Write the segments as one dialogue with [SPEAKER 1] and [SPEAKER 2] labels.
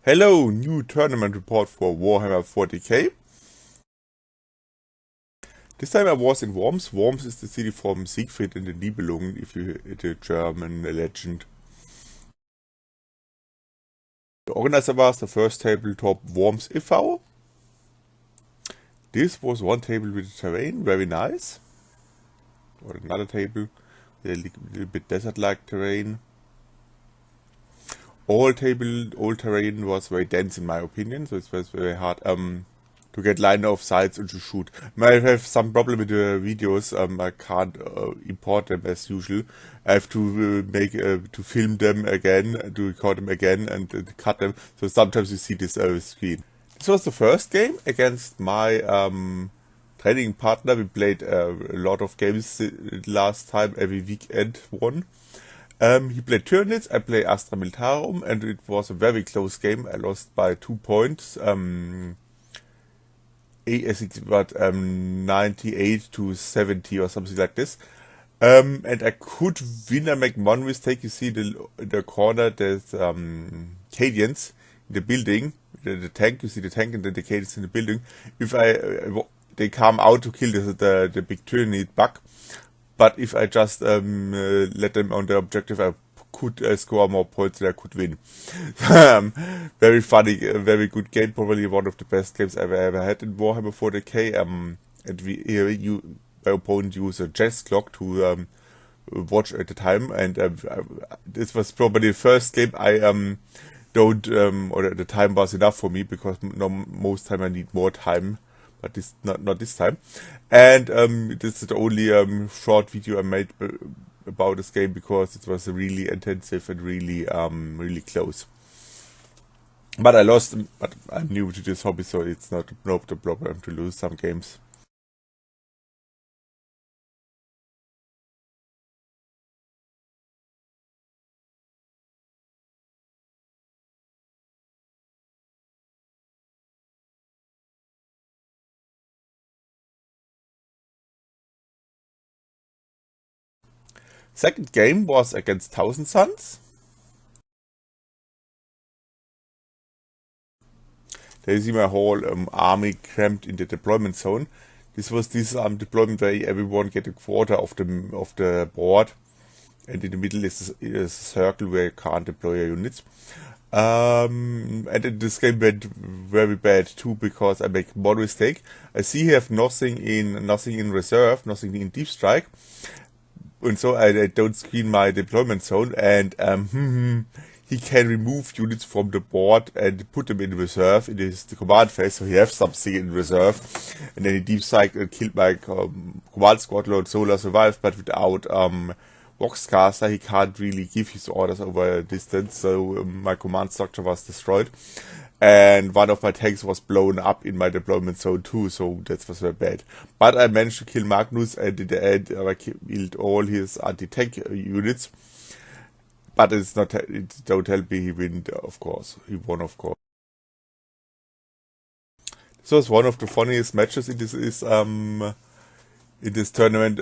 [SPEAKER 1] Hello, new tournament report for Warhammer 40k. This time I was in Worms. Worms is the city from Siegfried in the Nibelungen, if you the German legend. The organizer was the first tabletop Worms e.V. This was one table with the terrain, very nice. Or another table with a little bit desert-like terrain. All terrain was very dense in my opinion, so it was very hard to get line of sights and to shoot. I have some problem with the videos. I can't import them as usual. I have to to film them again, to record them again, and cut them. So sometimes you see this screen. This was the first game against my training partner. We played a lot of games last time, every weekend one. He played Tyranids, I played Astra Militarum, and it was a very close game. I lost by 2 points. I think about 98 to 70 or something like this. And I could win. I make one mistake. You see in the corner there's Cadians in the building, the tank. You see the tank and then the Cadians in the building. If they come out to kill the big Tyranid bug. But if I just let them on the objective, I could score more points and I could win. Very funny, very good game. Probably one of the best games I've ever had in Warhammer 40k. And my opponent used a chess clock to watch at the time. And this was probably the first game I or the time was enough for me, because most time I need more time. But this not this time. And this is the only short video I made about this game, because it was really intensive and really close. But I lost, but I'm new to this hobby, so it's not no problem to lose some games. Second game was against Thousand Suns. There you see my whole army cramped in the deployment zone. This was this deployment where everyone get a quarter of the board, and in the middle is a circle where you can't deploy your units. And this game went very bad too, because I make one mistake. I see I have nothing in reserve, nothing in deep strike. And so I don't screen my deployment zone, and he can remove units from the board and put them in reserve in the command phase, so he has something in reserve. And then he deep strike and killed my command squad. Lord Solar survived, but without Voxcaster he can't really give his orders over a distance, so my command structure was destroyed. And one of my tanks was blown up in my deployment zone too, so that was very bad. But I managed to kill Magnus, and in the end I killed all his anti-tank units. But it don't help me, he won, of course. He won, of course. This was one of the funniest matches in this tournament.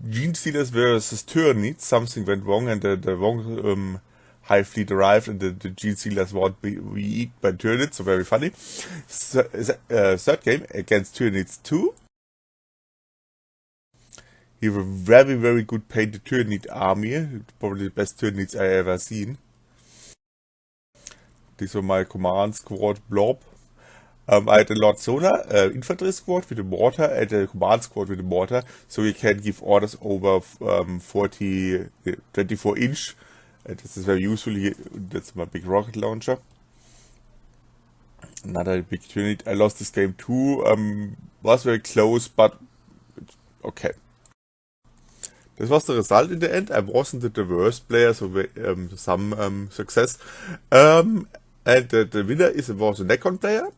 [SPEAKER 1] Genestealers versus Tyranids. Something went wrong, and the wrong Hive fleet arrived, and the Genestealers won't be eaten by Tyranids, so very funny. Third game against Tyranids 2. He have a very, very good painted Tyranid army, probably the best Tyranids I ever seen. These were my command squad blob. I had a Lord Solar infantry squad with a mortar and a command squad with a mortar, so you can give orders over 24 inch. This is very useful. That's my big rocket launcher. Another big unit. I lost this game too. Was very close, but okay. This was the result in the end. I wasn't the worst player, so some success. And the winner was a Necron player.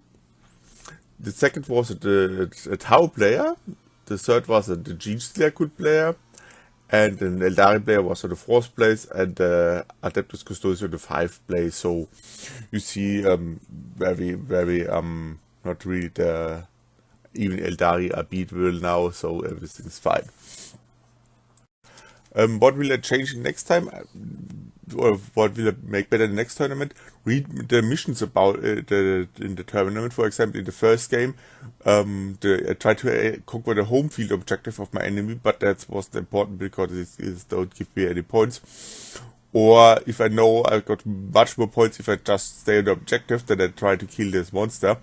[SPEAKER 1] The second was a Tau player. The third was the Genestealer good player. And an Eldari player was on the 4th place, and Adeptus Custodian on the 5th place. So you see, very, very not really even Eldari are beatable now, so everything's fine. What will I change next time? Or what will I make better the next tournament? Read the missions about in the tournament. For example, in the first game, I tried to conquer the home field objective of my enemy, but that wasn't important because it don't give me any points. Or if I know I got much more points if I just stay on the objective, then I try to kill this monster.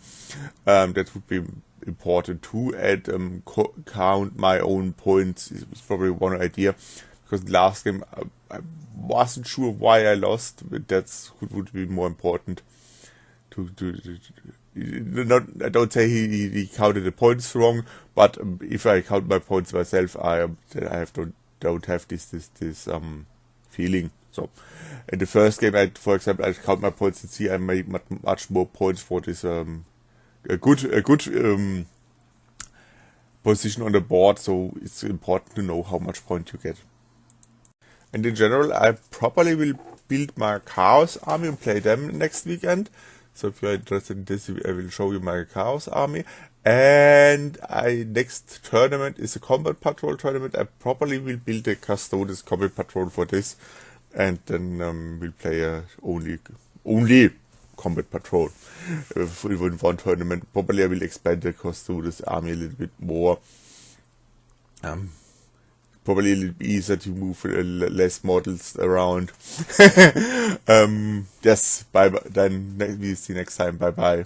[SPEAKER 1] That would be important too. And count my own points is probably one idea. Because last game I wasn't sure why I lost, but that would be more important. I don't say he counted the points wrong, but if I count my points myself, I don't have this feeling. So in the first game, for example, I count my points and see I made much more points for this a good position on the board. So it's important to know how much point you get. And in general, I probably will build my Chaos Army and play them next weekend. So if you're interested in this, I will show you my Chaos Army. And next tournament is a Combat Patrol tournament. I probably will build a Custodes Combat Patrol for this. And then we'll play only Combat Patrol in one tournament. Probably I will expand the Custodes Army a little bit more. Probably a little easier to move less models around. Yes, bye bye. Then we see you next time. Bye bye.